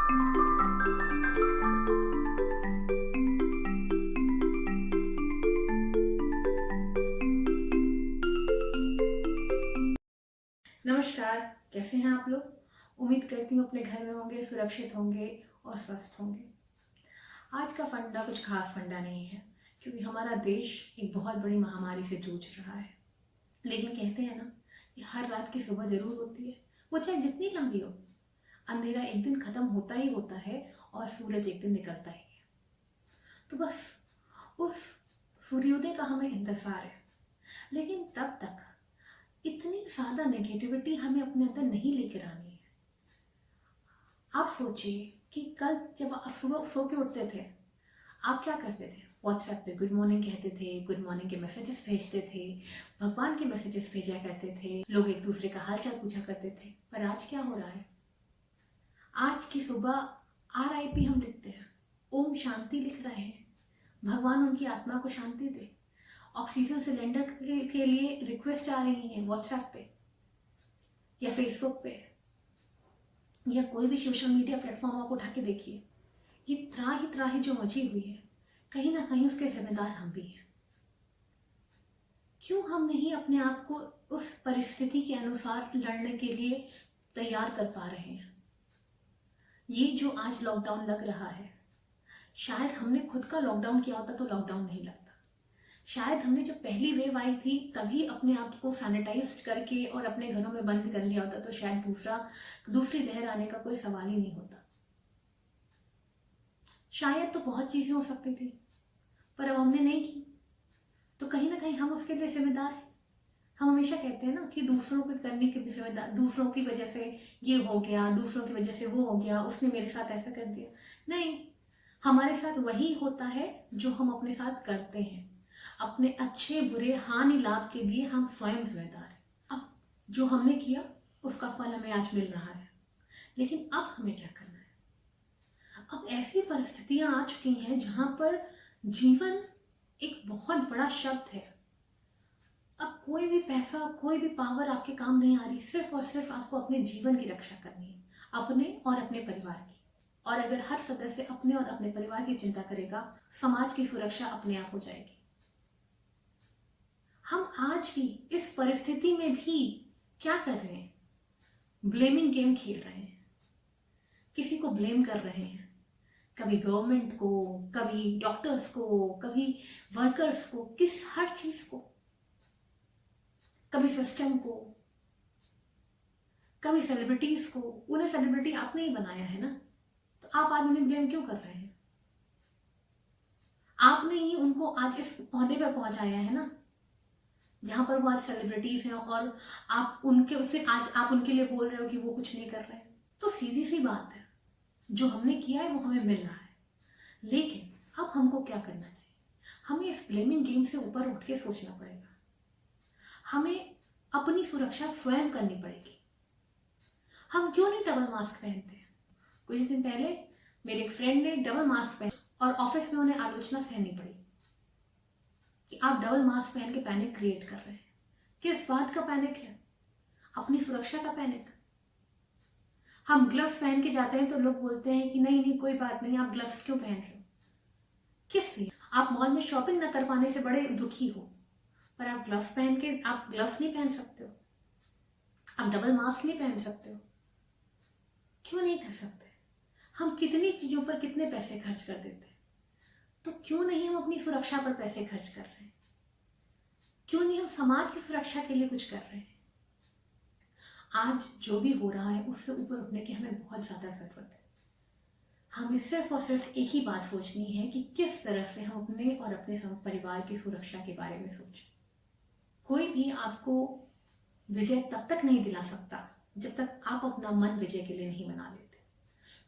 नमस्कार, कैसे हैं आप लोग? उम्मीद करती हूँ अपने घर में होंगे, सुरक्षित होंगे और स्वस्थ होंगे। आज का फंडा कुछ खास फंडा नहीं है, क्योंकि हमारा देश एक बहुत बड़ी महामारी से जूझ रहा है। लेकिन कहते हैं ना कि हर रात की सुबह ज़रूर होती है, वो चाहे जितनी लंबी हो। अंधेरा एक दिन खत्म होता ही होता है और सूरज एक दिन निकलता ही है। तो बस उस सूर्योदय का हमें इंतज़ार है। लेकिन तब तक इतनी ज़्यादा नेगेटिविटी हमें अपने अंदर नहीं लेकर आनी है। आप सोचिए कि कल जब आप सुबह सो के उठते थे, आप क्या करते थे? व्हाट्सएप पे गुड मॉर्निंग कहते थे, गुड मॉर्निंग के मैसेजेस भेजते थे, भगवान के मैसेजेस भेजा करते थे, लोग एक दूसरे का हालचाल पूछा करते थे। पर आज क्या हो रहा है? आज की सुबह RIP हम लिखते हैं, ओम शांति लिख रहे हैं, भगवान उनकी आत्मा को शांति दे। ऑक्सीजन सिलेंडर के लिए रिक्वेस्ट आ रही है व्हाट्सएप पे या फेसबुक पे या कोई भी सोशल मीडिया प्लेटफॉर्म आप उठा के देखिए। ये त्राही त्राही जो मची हुई है, कहीं ना कहीं उसके जिम्मेदार हम भी हैं। क्यों हम नहीं अपने आप को उस परिस्थिति के अनुसार लड़ने के लिए तैयार कर पा रहे हैं? ये जो आज लॉकडाउन लग रहा है, शायद हमने खुद का लॉकडाउन किया होता तो लॉकडाउन नहीं लगता। शायद हमने जब पहली वेव आई थी तभी अपने आप को सैनिटाइज करके और अपने घरों में बंद कर लिया होता तो शायद दूसरी लहर आने का कोई सवाल ही नहीं होता। शायद तो बहुत चीजें हो सकती थी, पर अब हमने नहीं की, तो कहीं ना कहीं हम उसके लिए जिम्मेदार हैं। हम हमेशा कहते हैं ना कि दूसरों के करने के भी जिम्मेदार, दूसरों की वजह से ये हो गया, दूसरों की वजह से वो हो गया, उसने मेरे साथ ऐसा कर दिया। नहीं, हमारे साथ वही होता है जो हम अपने साथ करते हैं। अपने अच्छे बुरे हानि लाभ के लिए हम स्वयं जिम्मेदार हैं। अब जो हमने किया उसका फल हमें आज मिल रहा है, लेकिन अब हमें क्या करना है? अब ऐसी परिस्थितियां आ चुकी हैं जहां पर जीवन एक बहुत बड़ा शब्द है। अब कोई भी पैसा, कोई भी पावर आपके काम नहीं आ रही। सिर्फ और सिर्फ आपको अपने जीवन की रक्षा करनी है, अपने और अपने परिवार की। और अगर हर सदस्य अपने और अपने परिवार की चिंता करेगा, समाज की सुरक्षा अपने आप हो जाएगी। हम आज भी इस परिस्थिति में भी क्या कर रहे हैं? ब्लेमिंग गेम खेल रहे हैं, किसी को ब्लेम कर रहे हैं। कभी गवर्नमेंट को, कभी डॉक्टर्स को, कभी वर्कर्स को, किस हर चीज को, कभी सिस्टम को, कभी सेलिब्रिटीज को। उन्हें सेलिब्रिटी आपने ही बनाया है ना, तो आप आज उन्हें ब्लेम क्यों कर रहे हैं? आपने ही उनको आज इस ओहदे पर पहुंचाया है ना, जहां पर वो आज सेलिब्रिटीज हैं, और आप उनके फिर आज आप उनके लिए बोल रहे हो कि वो कुछ नहीं कर रहे हैं। तो सीधी सी बात है, जो हमने किया है वो हमें मिल रहा है। लेकिन अब हमको क्या करना चाहिए? हमें इस ब्लेमिंग गेम से ऊपर उठ के सोचना पड़ेगा। हमें अपनी सुरक्षा स्वयं करनी पड़ेगी। हम क्यों नहीं डबल मास्क पहनते? कुछ दिन पहले मेरे एक फ्रेंड ने डबल मास्क पहना और ऑफिस में उन्हें आलोचना सहनी पड़ी कि आप डबल मास्क पहन के पैनिक क्रिएट कर रहे हैं। किस बात का पैनिक है? अपनी सुरक्षा का पैनिक। हम ग्लव्स पहन के जाते हैं तो लोग बोलते हैं कि नहीं नहीं कोई बात नहीं, आप ग्लव्स क्यों पहन रहे हो? किस लिए? आप मॉल में शॉपिंग न कर पाने से बड़े दुखी हो, पर आप ग्लव्स पहन के आप ग्लव्स नहीं पहन सकते हो, आप डबल मास्क नहीं पहन सकते हो। क्यों नहीं कर सकते? हम कितनी चीजों पर कितने पैसे खर्च कर देते हैं, तो क्यों नहीं हम अपनी सुरक्षा पर पैसे खर्च कर रहे हैं? क्यों नहीं हम समाज की सुरक्षा के लिए कुछ कर रहे हैं? आज जो भी हो रहा है उससे ऊपर उठने की हमें बहुत ज्यादा जरूरत है। हमें सिर्फ और सिर्फ एक ही बात सोचनी है कि किस तरह से हम अपने और अपने परिवार की सुरक्षा के बारे में सोचें। कोई भी आपको विजय तब तक नहीं दिला सकता जब तक आप अपना मन विजय के लिए नहीं बना लेते।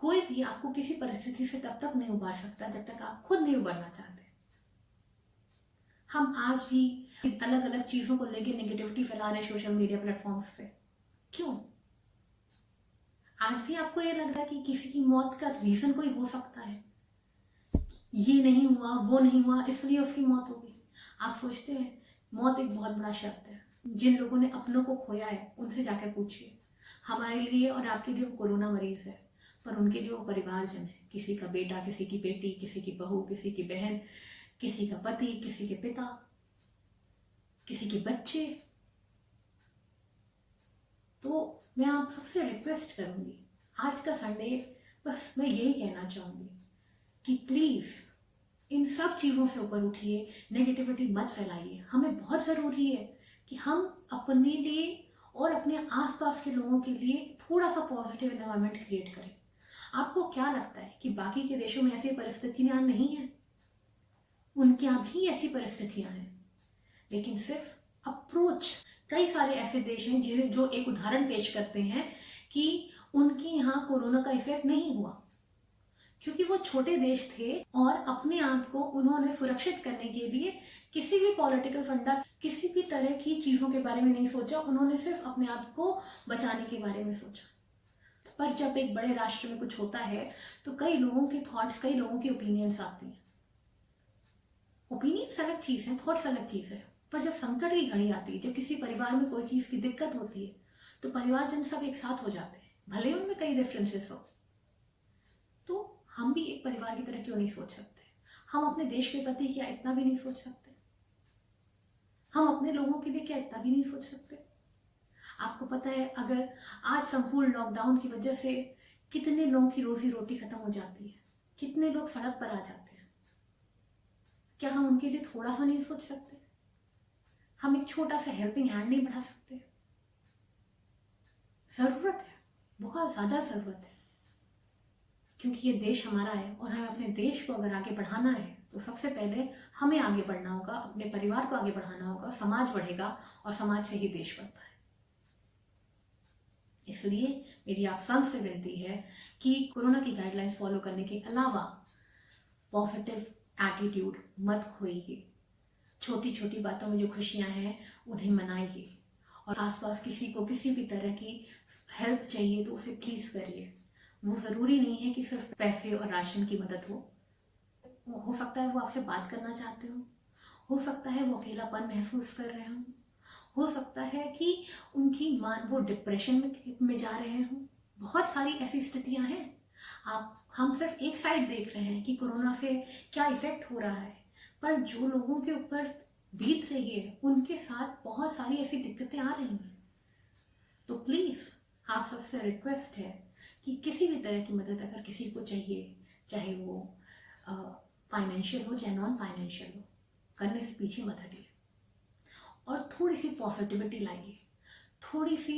कोई भी आपको किसी परिस्थिति से तब तक नहीं उबार सकता जब तक आप खुद नहीं उबरना चाहते। हम आज भी अलग अलग चीजों को लेकर नेगेटिविटी फैला रहे हैं सोशल मीडिया प्लेटफॉर्म्स पे। क्यों? आज भी आपको ये लग रहा है कि किसी की मौत का रीजन कोई हो सकता है, ये नहीं हुआ, वो नहीं हुआ, इसलिए उसकी मौत हो गई। आप सोचते हैं मौत एक बहुत बड़ा शब्द है। जिन लोगों ने अपनों को खोया है उनसे जाकर पूछिए, हमारे लिए और आपके लिए वो कोरोना मरीज है। पर उनके लिए वो परिवारजन है। किसी का बेटा, किसी की बेटी, किसी की बहू, किसी की बहन, किसी का पति, किसी के पिता, किसी के बच्चे। तो मैं आप सबसे रिक्वेस्ट करूंगी, आज का संडे बस मैं यही कहना चाहूंगी कि प्लीज इन सब चीजों से ऊपर उठिए, नेगेटिविटी मत फैलाइए। हमें बहुत जरूरी है कि हम अपने लिए और अपने आसपास के लोगों के लिए थोड़ा सा पॉजिटिव एनवायरनमेंट क्रिएट करें। आपको क्या लगता है कि बाकी के देशों में ऐसी परिस्थितियां नहीं है? उनके यहाँ भी ऐसी परिस्थितियां हैं, लेकिन सिर्फ अप्रोच। कई सारे ऐसे देश हैं जिन्हें जो एक उदाहरण पेश करते हैं कि उनके यहाँ कोरोना का इफेक्ट नहीं हुआ, क्योंकि वो छोटे देश थे और अपने आप को उन्होंने सुरक्षित करने के लिए किसी भी पॉलिटिकल फंडा, किसी भी तरह की चीजों के बारे में नहीं सोचा। उन्होंने सिर्फ अपने आप को बचाने के बारे में सोचा। पर जब एक बड़े राष्ट्र में कुछ होता है तो कई लोगों के थॉट्स, कई लोगों की ओपिनियंस आती हैं। ओपिनियंस अलग चीज है, थॉट्स अलग चीज है, पर जब संकट की घड़ी आती है, जब किसी परिवार में कोई चीज की दिक्कत होती है, तो परिवारजन सब एक साथ हो जाते हैं, भले ही उनमें कई डिफरेंसेस हो। तो हम भी एक परिवार की तरह क्यों नहीं सोच सकते? हम अपने देश के प्रति क्या इतना भी नहीं सोच सकते? हम अपने लोगों के लिए क्या इतना भी नहीं सोच सकते? आपको पता है, अगर आज संपूर्ण लॉकडाउन की वजह से कितने लोगों की रोजी रोटी खत्म हो जाती है, कितने लोग सड़क पर आ जाते हैं, क्या हम उनके लिए थोड़ा सा नहीं सोच सकते? हम एक छोटा सा हेल्पिंग हैंड नहीं बढ़ा सकते? जरूरत है, बहुत ज्यादा जरूरत है, क्योंकि ये देश हमारा है और हमें अपने देश को अगर आगे बढ़ाना है तो सबसे पहले हमें आगे बढ़ना होगा, अपने परिवार को आगे बढ़ाना होगा। समाज बढ़ेगा और समाज से ही देश बढ़ता है। इसलिए मेरी आप सबसे विनती है कि कोरोना की गाइडलाइंस फॉलो करने के अलावा पॉजिटिव एटीट्यूड मत खोइए। छोटी छोटी बातों में जो खुशियां हैं उन्हें मनाइए, और आसपास किसी को किसी भी तरह की हेल्प चाहिए तो उसे प्लीज करिए। वो जरूरी नहीं है कि सिर्फ पैसे और राशन की मदद हो सकता है वो आपसे बात करना चाहते हो सकता है वो अकेलापन महसूस कर रहे हो सकता है कि उनकी वो डिप्रेशन में जा रहे हों। बहुत सारी ऐसी स्थितियां हैं। हम सिर्फ एक साइड देख रहे हैं कि कोरोना से क्या इफेक्ट हो रहा है, पर जो लोगों के ऊपर बीत रही है उनके साथ बहुत सारी ऐसी दिक्कतें आ रही हैं। तो प्लीज आप सबसे रिक्वेस्ट है कि किसी भी तरह की मदद अगर किसी को चाहिए, चाहे वो फाइनेंशियल हो चाहे नॉन फाइनेंशियल हो, करने से पीछे मत हटिए और थोड़ी सी पॉजिटिविटी लाइए, थोड़ी सी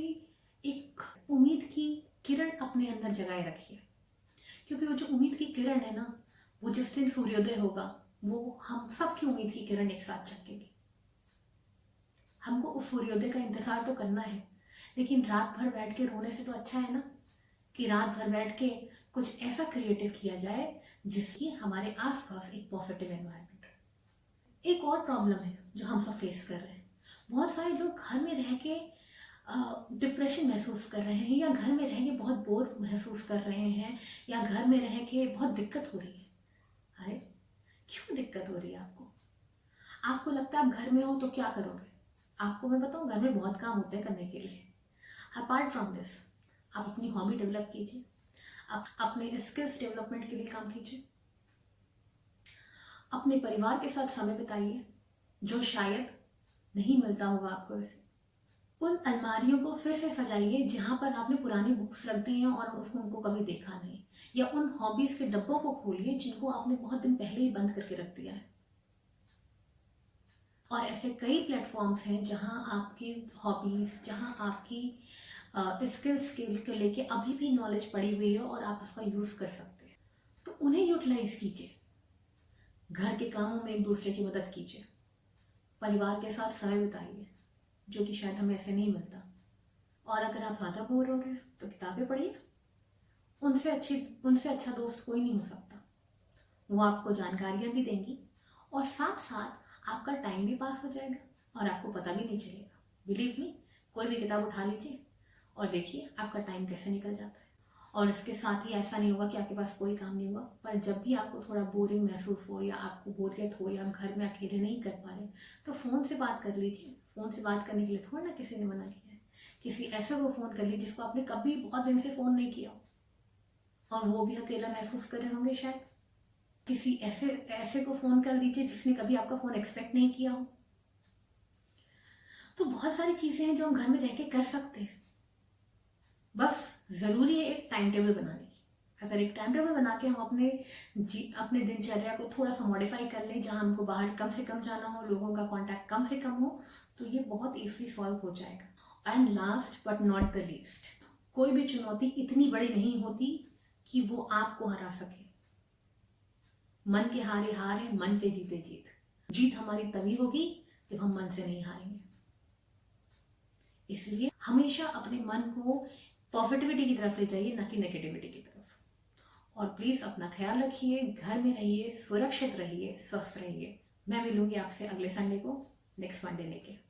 एक उम्मीद की किरण अपने अंदर जगाए रखिए। क्योंकि वो जो उम्मीद की किरण है ना, वो जिस दिन सूर्योदय होगा वो हम सबकी उम्मीद की किरण एक साथ चमकेगी। हमको उस सूर्योदय का इंतजार तो करना है, लेकिन रात भर बैठ के रोने से तो अच्छा है ना कि रात भर बैठ के कुछ ऐसा क्रिएटिव किया जाए जिससे हमारे आसपास एक पॉजिटिव एनवायरनमेंट। एक और प्रॉब्लम है जो हम सब फेस कर रहे हैं, बहुत सारे लोग घर में रह के डिप्रेशन महसूस कर रहे हैं, या घर में रह के बहुत बोर महसूस कर रहे हैं, या घर में रह के बहुत दिक्कत हो रही है। अरे क्यों दिक्कत हो रही है आपको? आपको लगता है आप घर में हो तो क्या करोगे? आपको मैं बताऊं, घर में बहुत काम होते हैं करने के लिए। अपार्ट फ्रॉम दिस, आप अपनी हॉबी डेवलप कीजिए, आप अपने स्किल्स डेवलपमेंट के लिए काम कीजिए, अपने परिवार के साथ समय बिताइए जो शायद नहीं मिलता होगा आपको। वैसे उन अलमारियों को फिर से सजाइए जहां पर आपने पुरानी बुक्स रख दी हैं और उसको उनको कभी देखा नहीं, या उन हॉबीज के डब्बों को खोलिए जिनको आपने बहुत दिन पहले ही बंद करके रख दिया है। और ऐसे कई प्लेटफॉर्म्स हैं जहां आपकी हॉबीज, जहां आपकी स्किल्स के लेके अभी भी नॉलेज पड़ी हुई है और आप उसका यूज कर सकते हैं, तो उन्हें यूटिलाइज कीजिए। घर के कामों में एक दूसरे की मदद कीजिए, परिवार के साथ समय बिताइए जो कि शायद हमें ऐसे नहीं मिलता। और अगर आप ज्यादा बोर हो रहे हैं तो किताबें पढ़िए, उनसे अच्छा दोस्त कोई नहीं हो सकता। वो आपको जानकारियां भी देंगी और साथ साथ आपका टाइम भी पास हो जाएगा और आपको पता भी नहीं चलेगा। बिलीव मी, कोई भी किताब उठा लीजिए और देखिए आपका टाइम कैसे निकल जाता है। और इसके साथ ही ऐसा नहीं होगा कि आपके पास कोई काम नहीं हुआ, पर जब भी आपको थोड़ा बोरिंग महसूस हो या आपको बोरियत हो या आप घर में अकेले नहीं कर पा रहे, तो फ़ोन से बात कर लीजिए। फ़ोन से बात करने के लिए थोड़ा ना किसी ने मना किया है। किसी ऐसे को फ़ोन कर लीजिए जिसको आपने कभी बहुत दिन से फ़ोन नहीं किया, और वो भी अकेला महसूस कर रहे होंगे शायद। किसी ऐसे ऐसे को फोन कर दीजिए जिसने कभी आपका फोन एक्सपेक्ट नहीं किया हो। तो बहुत सारी चीजें हैं जो हम घर में रह के कर सकते हैं, बस जरूरी है एक टाइम टेबल बनाने की। अगर एक टाइम टेबल बना के हम अपने दिनचर्या को थोड़ा सा मॉडिफाई कर लें, जहां हमको बाहर कम से कम जाना हो, लोगों का कांटेक्ट कम से कम हो, तो ये बहुत इजीली सॉल्व हो जाएगा। And last but not the least, कोई भी चुनौती इतनी बड़ी नहीं होती कि वो आपको हरा सके। मन के हारे हार है, मन के जीते जीत। जीत हमारी तभी होगी जब हम मन से नहीं हारेंगे। इसलिए हमेशा अपने मन को पॉजिटिविटी की तरफ ले जाइए, ना कि नेगेटिविटी की तरफ। और प्लीज अपना ख्याल रखिए, घर में रहिए, सुरक्षित रहिए, स्वस्थ रहिए। मैं मिलूंगी आपसे अगले संडे को नेक्स्ट मंडे लेके।